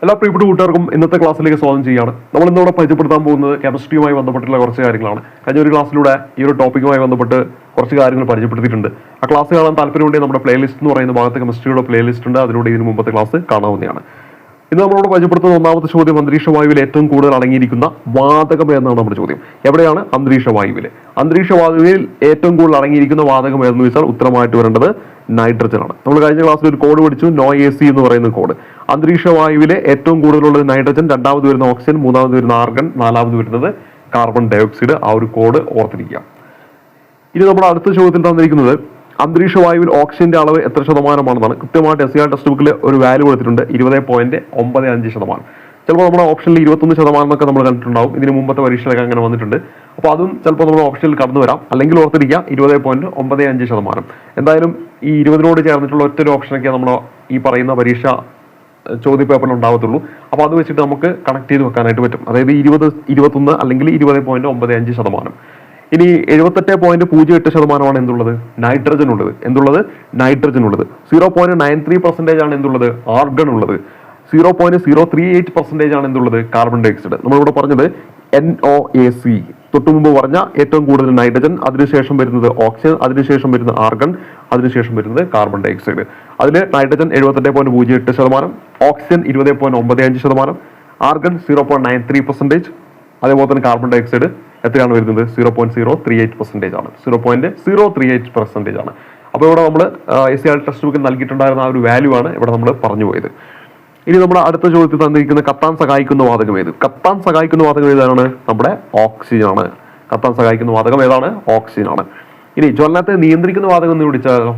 എല്ലാ പ്രിയപ്പെട്ട കൂട്ടുകാർക്കും ഇന്നത്തെ ക്ലാസ്സിലേക്ക് സ്വാഗതം ചെയ്യുകയാണ്. നമ്മൾ ഇന്നിവിടെ പരിചയപ്പെടുത്താൻ പോകുന്നത് കെമിസ്ട്രിയുമായി ബന്ധപ്പെട്ടുള്ള കുറച്ച് കാര്യങ്ങളാണ്. കഴിഞ്ഞ ഒരു ക്ലാസ്സിലൂടെ ഈ ഒരു ടോപ്പിക്കുമായി ബന്ധപ്പെട്ട് കുറച്ച് കാര്യങ്ങൾ പരിചയപ്പെടുത്തിയിട്ടുണ്ട്. ആ ക്ലാസ് കാണാൻ താല്പര്യമുണ്ടെങ്കിൽ നമ്മുടെ പ്ലേലിസ്റ്റ് എന്ന് പറയുന്ന ഭാഗത്ത് കെമിസ്ട്രിയുടെ പ്ലേലിസ്റ്റ് ഉണ്ട്. അതിലൂടെ ഇതിന് മുമ്പത്തെ ക്ലാസ് കാണാവുന്നതാണ്. ഇന്ന് നമ്മളോട് പരിചയപ്പെടുത്തുന്ന ഒന്നാമത്തെ ചോദ്യം, അന്തരീക്ഷ വായുവിൽ ഏറ്റവും കൂടുതൽ അടങ്ങിയിരിക്കുന്ന വാതകം എന്നാണ് നമ്മുടെ ചോദ്യം. എവിടെയാണ്? അന്തരീക്ഷ വായുവിൽ. അന്തരീക്ഷ വായുവിൽ ഏറ്റവും കൂടുതൽ അടങ്ങിയിരിക്കുന്ന വാതകം ഏതെന്ന് വെച്ചാൽ ഉത്തരമായിട്ട് വരേണ്ടത് നൈട്രജൻ ആണ്. നമ്മൾ കഴിഞ്ഞ ക്ലാസ്സിൽ ഒരു കോഡ് പഠിച്ചു, NOAC എന്ന് പറയുന്ന കോഡ്. അന്തരീക്ഷ വായുവിലെ ഏറ്റവും കൂടുതലുള്ളത് നൈട്രജൻ, രണ്ടാമത് വരുന്ന ഓക്സിജൻ, മൂന്നാമത് വരുന്ന ആർഗൺ, നാലാമത് വരുന്നത് കാർബൺ ഡയോക്സൈഡ്. ആ ഒരു കോഡ് ഓർത്തിരിക്കുക. ഇനി നമ്മുടെ അടുത്ത ചോദ്യത്തിൽ തന്നിരിക്കുന്നത് അന്തരീക്ഷ വായുവിൽ ഓക്സിജന്റെ അളവ് എത്ര ശതമാനമാണെന്നാണ്. കൃത്യമായിട്ട് SCR ടെക്സ്റ്റ് ബുക്കിൽ ഒരു വാല്യൂ കൊടുത്തിട്ടുണ്ട്, 20.95%. ചിലപ്പോൾ നമ്മുടെ ഓപ്ഷനിൽ 21% എന്നൊക്കെ നമ്മൾ കണ്ടിട്ടുണ്ടാവും. ഇതിന് മുമ്പത്തെ പരീക്ഷയിലൊക്കെ അങ്ങനെ വന്നിട്ടുണ്ട്. അപ്പോൾ അതും ചിലപ്പോൾ നമ്മുടെ ഓപ്ഷനിൽ കടന്നു വരാം. അല്ലെങ്കിൽ ഓർത്തിരിക്കുക 20.95%. എന്തായാലും ഈ 20നോട് ചേർന്നിട്ടുള്ള ഒറ്റൊരു ഓപ്ഷനൊക്കെ നമ്മൾ ഈ പറയുന്ന പരീക്ഷ ചോദ്യ പേപ്പറിൽ ഉണ്ടാവത്തുള്ളൂ. അപ്പോൾ അത് വെച്ചിട്ട് നമുക്ക് കണക്ട് ചെയ്ത് വെക്കാനായിട്ട് പറ്റും. അതായത് 20, 21 അല്ലെങ്കിൽ 20.95%. ഇനി 78.08% എന്തുള്ളത്? നൈട്രജൻ ഉള്ളത്. നൈട്രജൻ ഉള്ളത്. 0.93% ആണ് എന്തുള്ളത്? ആർഗൺ ഉള്ളത്. 0.038% ആണ് എന്തുള്ളത്? Carbon dioxide. നമ്മളിവിടെ പറഞ്ഞത് NOAC. തൊട്ടു മുമ്പ് പറഞ്ഞ ഏറ്റവും കൂടുതൽ നൈട്രജൻ, അതിനുശേഷം വരുന്നത് ഓക്സിജൻ, അതിനുശേഷം വരുന്നത് ആർഗൺ, അതിനുശേഷം വരുന്നത് കാർബൺ ഡയോക്സൈഡ്. അതിൽ നൈട്രജൻ 78.08%, ഓക്സിജൻ 20.95%, ആർഗൺ 0.93%, അതേപോലെ തന്നെ കാർബൺ ഡയോക്സൈഡ് എത്രയാണ് വരുന്നത്? 0.038% ആണ്. 0.038% ആണ്. അപ്പോൾ ഇവിടെ നമ്മൾ SCR ടെക്സ്റ്റ് ബുക്കിൽ നൽകിയിട്ടുണ്ടായിരുന്ന ആ ഒരു വാല്യൂ ആണ് ഇവിടെ നമ്മൾ പറഞ്ഞു പോയത്. ഇനി നമ്മുടെ അടുത്ത ചോദ്യത്തിൽ തന്നിരിക്കുന്ന കത്താൻ സഹായിക്കുന്ന വാതകം ഏത്? കത്താൻ സഹായിക്കുന്ന വാതകം ഏതാണ്? നമ്മുടെ ഓക്സിജൻ ആണ്. കത്താൻ സഹായിക്കുന്ന വാതകം ഏതാണ്? ഓക്സിജൻ ആണ്. ഇനി ജ്വലനത്തെ നിയന്ത്രിക്കുന്ന വാതകം എന്ന് പിടിച്ചാലോ?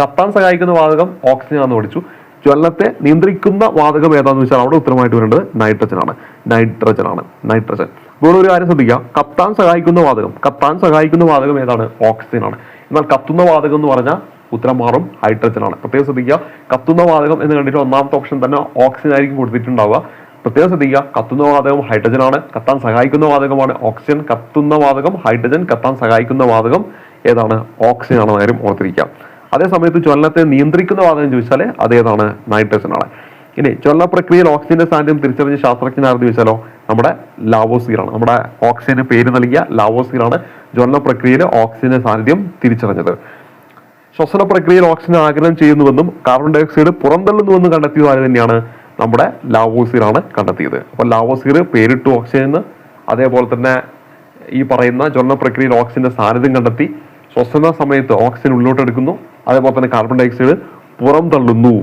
കത്താൻ സഹായിക്കുന്ന വാതകം ഓക്സിജൻ ആണെന്ന് പഠിച്ചു. ജ്വലനത്തെ നിയന്ത്രിക്കുന്ന വാതകം ഏതാന്ന് വെച്ചാൽ അവിടെ ഉത്തരമായിട്ട് വരേണ്ടത് നൈട്രജൻ ആണ്. നൈട്രജൻ. ഇപ്പോൾ ഒരു കാര്യം ശ്രദ്ധിക്കുക, കത്താൻ സഹായിക്കുന്ന വാതകം ഏതാണ്? ഓക്സിജൻ ആണ്. എന്നാൽ കത്തുന്ന വാതകം എന്ന് പറഞ്ഞാൽ ഉത്തരം മാറും, ഹൈഡ്രജൻ ആണ്. പ്രത്യേകം ശ്രദ്ധിക്കുക, കത്തുന്ന വാതകം എന്ന് കണ്ടിട്ട് ഒന്നാമത്തെ ഓപ്ഷൻ തന്നെ ഓക്സിജൻ ആയിരിക്കും കൊടുത്തിട്ടുണ്ടാവുക. പ്രത്യേകം ശ്രദ്ധിക്കുക, കത്തുന്ന വാതകം ഹൈഡ്രജൻ ആണ്, കത്താൻ സഹായിക്കുന്ന വാതകമാണ് ഓക്സിജൻ. കത്തുന്ന വാതകം ഹൈഡ്രജൻ, കത്താൻ സഹായിക്കുന്ന വാതകം ഏതാണ്? ഓക്സിജൻ ആണ്. കാര്യം ഓർത്തിരിക്കാം. അതേസമയത്ത് ജ്വലനത്തെ നിയന്ത്രിക്കുന്ന വാതകം ചോദിച്ചാൽ അതേതാണ്? നൈട്രജൻ ആണ്. ഇനി ജ്വലന പ്രക്രിയയിൽ ഓക്സിജന്റെ സാന്നിധ്യം തിരിച്ചറിഞ്ഞ ശാസ്ത്രജ്ഞനാണെന്ന് ചോദിച്ചാലോ? നമ്മുടെ ലാവോസിയർ ആണ്. നമ്മുടെ ഓക്സിജന് പേര് നൽകിയ ലാവോസിയർ ആണ് ജ്വലന പ്രക്രിയയിൽ ഓക്സിജന്റെ സാന്നിധ്യം തിരിച്ചറിഞ്ഞത്. ശ്വസന പ്രക്രിയയിൽ ഓക്സിജൻ ആഗിരണം ചെയ്യുന്നുവെന്നും കാർബൺ ഡയോക്സൈഡ് പുറന്തള്ളുന്നുവെന്നും കണ്ടെത്തിയത് ആര് തന്നെയാണ്? നമ്മുടെ ലാവോസിയർ ആണ് കണ്ടെത്തിയത്. അപ്പോൾ ലാവോസിയർ പേരിട്ടു ഓക്സിജൻ എന്ന്. അതേപോലെ തന്നെ ഈ പറയുന്ന ജ്വലന പ്രക്രിയയിൽ ഓക്സിജന്റെ സാന്നിധ്യം കണ്ടെത്തി. ശ്വസന സമയത്ത് ഓക്സിജൻ ഉള്ളിലോട്ട് എടുക്കുന്നു, അതേപോലെ തന്നെ കാർബൺ ഡയോക്സൈഡ് പുറന്തള്ളുന്നു.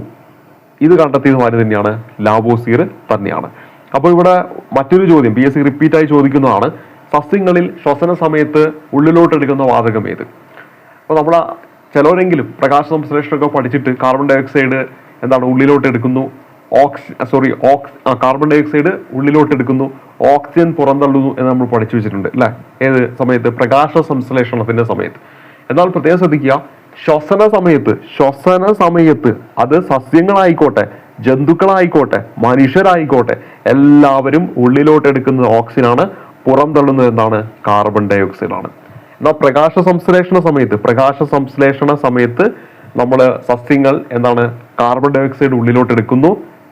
ഇത് കണ്ടെത്തിയത് ആര് തന്നെയാണ്? ലാവോസിയർ തന്നെയാണ്. അപ്പോൾ ഇവിടെ മറ്റൊരു ചോദ്യം PSC റിപ്പീറ്റ് ആയി ചോദിക്കുന്നതാണ്, സസ്യങ്ങളിൽ ശ്വസന സമയത്ത് ഉള്ളിലോട്ട് എടുക്കുന്ന വാതകം ഏത്? അപ്പോൾ നമ്മളെ ചിലരെങ്കിലും പ്രകാശ സംശ്ലേഷണമൊക്കെ പഠിച്ചിട്ട് കാർബൺ ഡയോക്സൈഡ് എന്താണ് ഉള്ളിലോട്ട് എടുക്കുന്നു, കാർബൺ ഡയോക്സൈഡ് ഉള്ളിലോട്ട് എടുക്കുന്നു, ഓക്സിജൻ പുറന്തള്ളുന്നു എന്ന് നമ്മൾ പഠിച്ചു വെച്ചിട്ടുണ്ട് അല്ലെ? ഏത് സമയത്ത്? പ്രകാശ സംശ്ലേഷണത്തിന്റെ സമയത്ത്. എന്നാൽ പ്രത്യേകം ശ്രദ്ധിക്കുക, ശ്വസന സമയത്ത് അത് സസ്യങ്ങളായിക്കോട്ടെ, ജന്തുക്കളായിക്കോട്ടെ, മനുഷ്യരായിക്കോട്ടെ, എല്ലാവരും ഉള്ളിലോട്ട് എടുക്കുന്നത് ഓക്സിജൻ ആണ്, പുറന്തള്ളുന്നത് എന്താണ്? കാർബൺ ഡയോക്സൈഡ് ആണ്. എന്നാൽ പ്രകാശ സംശ്ലേഷണ സമയത്ത് നമ്മൾ സസ്യങ്ങൾ എന്താണ്? കാർബൺ ഡയോക്സൈഡ് ഉള്ളിലോട്ട് എടുക്കുന്നു,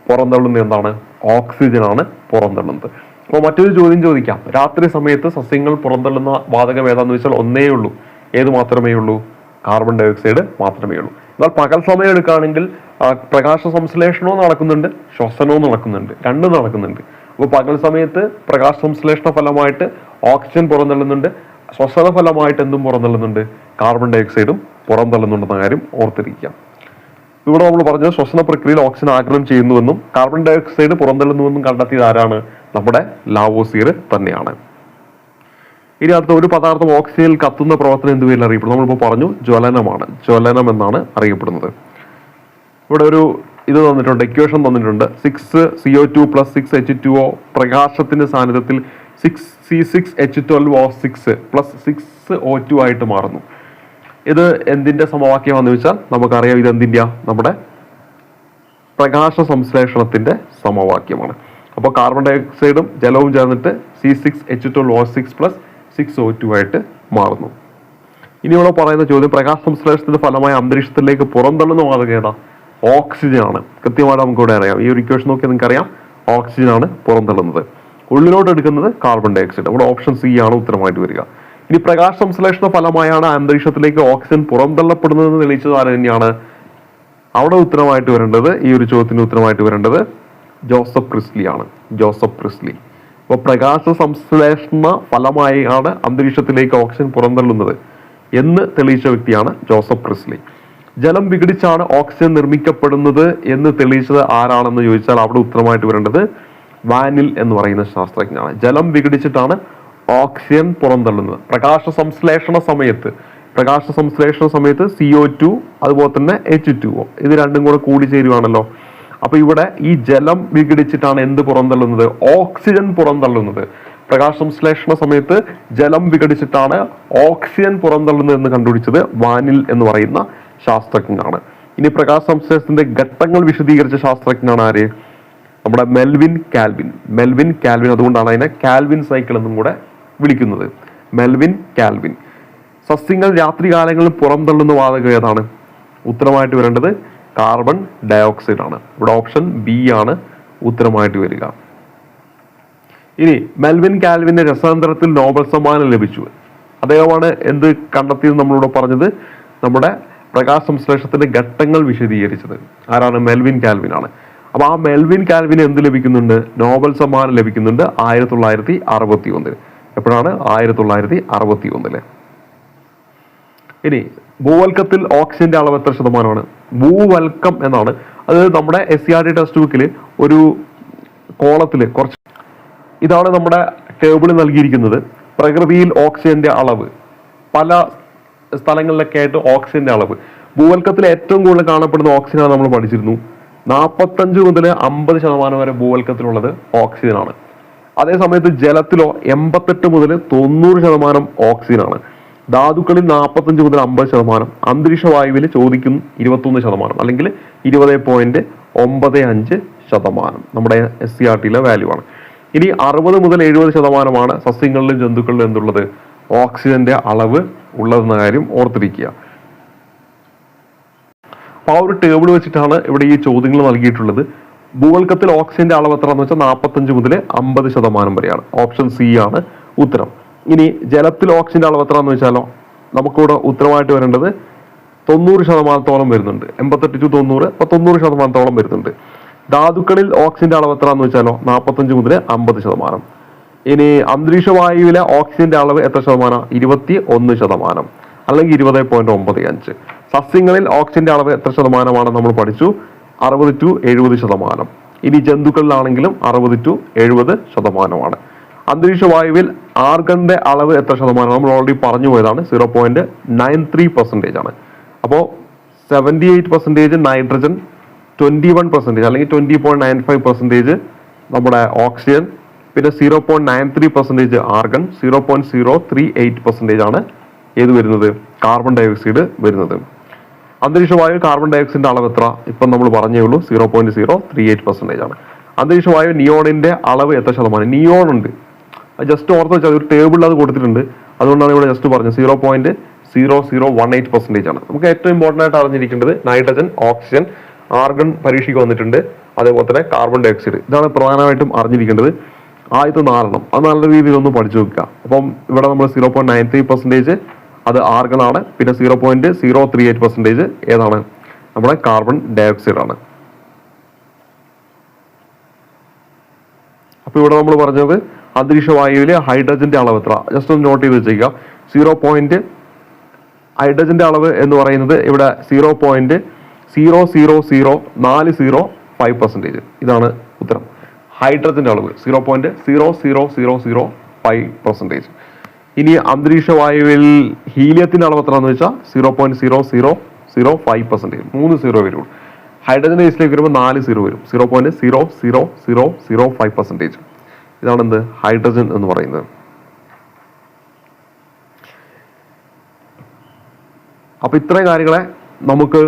പുറന്തള്ളുന്നത് എന്താണ്? ഓക്സിജൻ ആണ് പുറന്തള്ളുന്നത്. അപ്പോൾ മറ്റൊരു ചോദ്യം ചോദിക്കാം, രാത്രി സമയത്ത് സസ്യങ്ങൾ പുറന്തള്ളുന്ന വാതകം ഏതാന്ന് വെച്ചാൽ ഒന്നേ ഉള്ളൂ. ഏത് മാത്രമേ ഉള്ളൂ? കാർബൺ ഡയോക്സൈഡ് മാത്രമേ ഉള്ളൂ. എന്നാൽ പകൽ സമയം എടുക്കുകയാണെങ്കിൽ പ്രകാശ സംശ്ലേഷണവും നടക്കുന്നുണ്ട്, ശ്വസനവും നടക്കുന്നുണ്ട്, രണ്ടും നടക്കുന്നുണ്ട്. അപ്പോൾ പകൽ സമയത്ത് പ്രകാശ സംശ്ലേഷണ ഫലമായിട്ട് ഓക്സിജൻ പുറന്തള്ളുന്നുണ്ട്, ശ്വസന ഫലമായിട്ട് എന്തും പുറന്തള്ളുന്നുണ്ട്? കാർബൺ ഡയോക്സൈഡും പുറന്തള്ളുന്നുണ്ടെന്ന കാര്യം ഓർത്തിരിക്കുക. ഇവിടെ നമ്മൾ പറഞ്ഞത് ശ്വസന പ്രക്രിയയിൽ ഓക്സിജൻ ആഗിരണം ചെയ്യുന്നുവെന്നും കാർബൺ ഡയോക്സൈഡ് പുറന്തള്ളുന്നുവെന്നും കണ്ടെത്തിയത് ആരാണ്? നമ്മുടെ ലാവോസിയർ തന്നെയാണ്. ഇനി അടുത്ത ഒരു പദാർത്ഥം ഓക്സിജനിൽ കത്തുന്ന പ്രവർത്തനം എന്ത് പേരിൽ അറിയപ്പെടുന്നു? നമ്മളിപ്പോൾ പറഞ്ഞു, ജ്വലനമാണ്. ജ്വലനം എന്നാണ് അറിയപ്പെടുന്നത്. ഇവിടെ ഒരു ഇത് തന്നിട്ടുണ്ട്, ഇക്വേഷൻ തന്നിട്ടുണ്ട്. 6CO2 + 6H2O പ്രകാശത്തിന്റെ സാന്നിധ്യത്തിൽ 6C6H12O6 + 6O2 ആയിട്ട് മാറുന്നു. ഇത് എന്തിന്റെ സമവാക്യമാണെന്ന് വെച്ചാൽ നമുക്കറിയാം, ഇത് എന്തിൻ്റെയാ? നമ്മുടെ പ്രകാശ സംശ്ലേഷണത്തിന്റെ സമവാക്യമാണ്. അപ്പോൾ കാർബൺ ഡയോക്സൈഡും ജലവും ചേർന്നിട്ട് C6H12O6 + 6O2 ആയിട്ട് മാറുന്നു. ഇനി ഇവിടെ പറയുന്ന ചോദ്യം, പ്രകാശ സംശ്ലേഷണത്തിന്റെ ഫലമായി അന്തരീക്ഷത്തിലേക്ക് പുറന്തള്ളുന്ന വാതകം ഏതാ? ഓക്സിജൻ ആണ്. കൃത്യമായിട്ട് നമുക്ക് ഇവിടെ അറിയാം. ഈ ഒരു ഇക്വേഷൻ നോക്കി നിങ്ങൾക്ക് അറിയാം, ഓക്സിജൻ ആണ് പുറന്തള്ളുന്നത്. ഉള്ളിലോട്ട് എടുക്കുന്നത് കാർബൺ ഡൈ ഓക്സൈഡ്. അവിടെ ഓപ്ഷൻ സി ആണ് ഉത്തരമായിട്ട് വരിക. ഇനി പ്രകാശ സംശ്ലേഷണ ഫലമായാണ് അന്തരീക്ഷത്തിലേക്ക് ഓക്സിജൻ പുറന്തള്ളപ്പെടുന്നതെന്ന് തെളിയിച്ചത് ആര് തന്നെയാണ്? അവിടെ ഉത്തരമായിട്ട് വരേണ്ടത്, ഈ ഒരു ചോദ്യത്തിന് ഉത്തരമായിട്ട് വരേണ്ടത് ജോസഫ് പ്രിസ്ലി ആണ്. Joseph Priestley. അപ്പോൾ പ്രകാശ സംശ്ലേഷണ ഫലമായാണ് അന്തരീക്ഷത്തിലേക്ക് ഓക്സിജൻ പുറന്തള്ളുന്നത് എന്ന് തെളിയിച്ച വ്യക്തിയാണ് ജോസഫ് പ്രിസ്ലി. ജലം വിഘടിച്ചാണ് ഓക്സിജൻ നിർമ്മിക്കപ്പെടുന്നത് എന്ന് തെളിയിച്ചത് ആരാണെന്ന് ചോദിച്ചാൽ അവിടെ ഉത്തരമായിട്ട് വരേണ്ടത് വാനിൽ എന്ന് പറയുന്ന ശാസ്ത്രജ്ഞനാണ്. ജലം വിഘടിച്ചിട്ടാണ് ഓക്സിജൻ പുറന്തള്ളുന്നത്. പ്രകാശ സംശ്ലേഷണ സമയത്ത് CO2 അതുപോലെ തന്നെ H2O ഇത് രണ്ടും കൂടെ കൂടി ചേരുവാണല്ലോ. അപ്പൊ ഇവിടെ ഈ ജലം വിഘടിച്ചിട്ടാണ് എന്ത് പുറന്തള്ളുന്നത്? ഓക്സിജൻ പുറന്തള്ളുന്നത്. പ്രകാശ സംശ്ലേഷണ സമയത്ത് ജലം വിഘടിച്ചിട്ടാണ് ഓക്സിജൻ പുറന്തള്ളുന്നത് എന്ന് കണ്ടുപിടിച്ചത് വാനിൽ എന്ന് പറയുന്ന ശാസ്ത്രജ്ഞനാണ്. ഇനി പ്രകാശ സംശ്ലേഷണത്തിന്റെ ഘട്ടങ്ങൾ വിശദീകരിച്ച ശാസ്ത്രജ്ഞനാണ് ആര്? നമ്മുടെ മെൽവിൻ കാൽവിൻ. അതുകൊണ്ടാണ് അതിനെ കാൽവിൻ സൈക്കിൾ എന്നും കൂടെ വിളിക്കുന്നത്. Melvin Calvin. സസ്യങ്ങൾ രാത്രികാലങ്ങളിൽ പുറന്തള്ളുന്ന വാതകം ഏതാണ്? ഉത്തരമായിട്ട് വരേണ്ടത് കാർബൺ ഡൈ ഓക്സൈഡ് ആണ്. ഇവിടെ ഓപ്ഷൻ ബി ആണ് ഉത്തരമായിട്ട് വരിക. ഇനി മെൽവിൻ കാൽവിന് രസാന്തരത്തിൽ നോബൽ സമ്മാനം ലഭിച്ചു. അദ്ദേഹമാണ് എന്ത് കണ്ടെത്തിയത് നമ്മളിവിടെ പറഞ്ഞത്? നമ്മുടെ പ്രകാശ സംശ്ലേഷണത്തിന്റെ ഘട്ടങ്ങൾ വിശദീകരിച്ചത് ആരാണ്? മെൽവിൻ കാൽവിൻ ആണ്. അപ്പൊ ആ മെൽവിൻ കാൽവിന് എന്ത് ലഭിക്കുന്നുണ്ട്? നോബൽ സമ്മാനം ലഭിക്കുന്നുണ്ട് 1961. എപ്പോഴാണ്? 1961. ഇനി ഭൂവൽക്കത്തിൽ ഓക്സിജന്റെ അളവ് എത്ര ശതമാനമാണ്? ഭൂവൽക്കം എന്നാണ്. അത് നമ്മുടെ SCERT ടെക്സ്റ്റ് ബുക്കിൽ ഒരു കോളത്തിൽ കുറച്ച് ഇതാണ് നമ്മുടെ ടേബിൾ നൽകിയിരിക്കുന്നത്. പ്രകൃതിയിൽ ഓക്സിജന്റെ അളവ്, പല സ്ഥലങ്ങളിലൊക്കെ ആയിട്ട് ഓക്സിജന്റെ അളവ്. ഭൂവൽക്കത്തിൽ ഏറ്റവും കൂടുതൽ കാണപ്പെടുന്ന ഓക്സിജനാണ് നമ്മൾ പഠിച്ചിരുന്നു. 45 മുതൽ 50% വരെ ഭൂവൽക്കത്തിലുള്ളത് ഓക്സിജനാണ്. അതേസമയത്ത് ജലത്തിലോ 88 മുതൽ 90% ഓക്സിജനാണ്. ധാതുക്കളിൽ 45 മുതൽ 50%, അന്തരീക്ഷ വായുവിൽ ചോദിക്കും 21% അല്ലെങ്കിൽ 20.95% നമ്മുടെ SCERTയിലെ വാല്യൂ ആണ്. ഇനി 60 മുതൽ 70% സസ്യങ്ങളിലും ജന്തുക്കളിലും എന്തുള്ളത്? ഓക്സിജന്റെ അളവ് ഉള്ളതെന്ന കാര്യം ഓർത്തിരിക്കുക. അപ്പൊ ആ ഒരു ടേബിൾ വെച്ചിട്ടാണ് ഇവിടെ ഈ ചോദ്യങ്ങൾ നൽകിയിട്ടുള്ളത്. ഭൂവൽക്കത്തിൽ ഓക്സിജന്റെ അളവ് എത്ര എന്ന് വെച്ചാൽ 45 മുതൽ 50% വരെയാണ്. ഓപ്ഷൻ സി ആണ് ഉത്തരം. ഇനി ജലത്തിൽ ഓക്സിജന്റെ അളവ് എത്ര എന്ന് വെച്ചാലോ നമുക്കിവിടെ ഉത്തരമായിട്ട് വരേണ്ടത് 90% വരുന്നുണ്ട്. 88 to 90, അപ്പൊ 90% വരുന്നുണ്ട്. ധാതുക്കളിൽ ഓക്സിജന്റെ അളവ് എത്ര എന്ന് വെച്ചാലോ 45 മുതൽ 50%. ഇനി അന്തരീക്ഷ വായുവിലെ ഓക്സിജന്റെ അളവ് എത്ര ശതമാനം? 21% അല്ലെങ്കിൽ 20.95. സസ്യങ്ങളിൽ ഓക്സിജന്റെ അളവ് എത്ര ശതമാനമാണ് നമ്മൾ പഠിച്ചു? 60 to 70%. ഇനി ജന്തുക്കളിലാണെങ്കിലും 60 to 70%. അന്തരീക്ഷ വായുവിൽ ആർഗന്റെ അളവ് എത്ര ശതമാനം? നമ്മൾ ഓൾറെഡി പറഞ്ഞു പോയതാണ്, 0.93% ആണ്. അപ്പോൾ 78% നൈട്രജൻ, 21% അല്ലെങ്കിൽ 20.95% നമ്മുടെ ഓക്സിജൻ, പിന്നെ 0.93% ആർഗൺ, 0.038% ആണ് ഏത് വരുന്നത്? കാർബൺ ഡൈ ഓക്സൈഡ് വരുന്നത്. അന്തരീക്ഷ വായു കാർബൺ ഡൈ ഓക്സൈഡിന്റെ അളവ് എത്ര? ഇപ്പം നമ്മൾ പറഞ്ഞേ ഉള്ളൂ, 0.038% ആണ്. അന്തരീക്ഷ വായു നിയോണിന്റെ അളവ് എത്ര ശതമാനം? നിയോൺ ഉണ്ട്, ജസ്റ്റ് ഓർത്ത് വെച്ചാൽ ഒരു ടേബിളിൽ അത് കൊടുത്തിട്ടുണ്ട്, അതുകൊണ്ടാണ് ഇവിടെ ജസ്റ്റ് പറഞ്ഞത് 0.0018% ആണ്. നമുക്ക് ഏറ്റവും ഇമ്പോർട്ടൻ്റ് ആയിട്ട് അറിഞ്ഞിരിക്കേണ്ടത് നൈട്രജൻ, ഓക്സിജൻ, ആർഗൺ പരീക്ഷയ്ക്ക് വന്നിട്ടുണ്ട്, അതേപോലെ തന്നെ കാർബൺ ഡൈ ഓക്സൈഡ്. ഇതാണ് പ്രധാനമായിട്ടും അറിഞ്ഞിരിക്കേണ്ടത്. ആദ്യത്തെ 4 അത് നല്ല രീതിയിൽ ഒന്ന് പഠിച്ചു വെക്കുക. അപ്പം ഇവിടെ നമ്മൾ 0.93% അത് ആർഗൺ ആണ്, പിന്നെ 0.038% ഏതാണ്? നമ്മുടെ കാർബൺ ഡൈ ഓക്സൈഡ് ആണ്. അപ്പൊ ഇവിടെ നമ്മൾ പറഞ്ഞത് അന്തരീക്ഷ വായുവിലെ ഹൈഡ്രജന്റെ അളവ് എത്ര? ജസ്റ്റ് ഒന്ന് നോട്ട് ചെയ്ത് വെച്ചേക്കുക. ഹൈഡ്രജന്റെ അളവ് എന്ന് പറയുന്നത് ഇവിടെ 0.0004005%. ഇതാണ് ഉത്തരം. ഹൈഡ്രജന്റെ അളവ് 0.00005%. ഇനി അന്തരീക്ഷ വായുവിൽ ഹീലിയത്തിന്റെ അളവ് എത്ര എന്ന് വെച്ചാൽ 0.0005%. 3 0 വരും. ഹൈഡ്രജന്റെ കേസിലേക്ക് വരുമ്പോൾ 4 0 വരും. 0.00005%. ഇതാണ് എന്ത്? ഹൈഡ്രജൻ എന്ന് പറയുന്നത്. അപ്പൊ ഇത്രയും കാര്യങ്ങളെ നമുക്ക്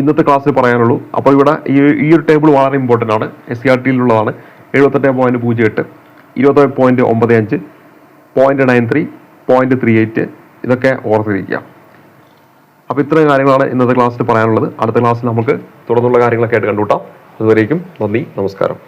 ഇന്നത്തെ ക്ലാസ്സിൽ പറയാനുള്ളൂ. അപ്പോൾ ഇവിടെ ഈ ഒരു ടേബിൾ വളരെ ഇമ്പോർട്ടൻ്റ് ആണ്. SCERTയിലുള്ളതാണ്. 78.08, 20.95, 0.93, 0.38 ഇതൊക്കെ ഓർത്തിരിക്കുക. അപ്പോൾ ഇത്രയും കാര്യങ്ങളാണ് ഇന്നത്തെ ക്ലാസ്സിൽ പറയാനുള്ളത്. അടുത്ത ക്ലാസ്സിൽ നമുക്ക് തുടർന്നുള്ള കാര്യങ്ങളൊക്കെ ആയിട്ട് കണ്ടുകൂട്ടാം. അതുവരേക്കും നന്ദി, നമസ്കാരം.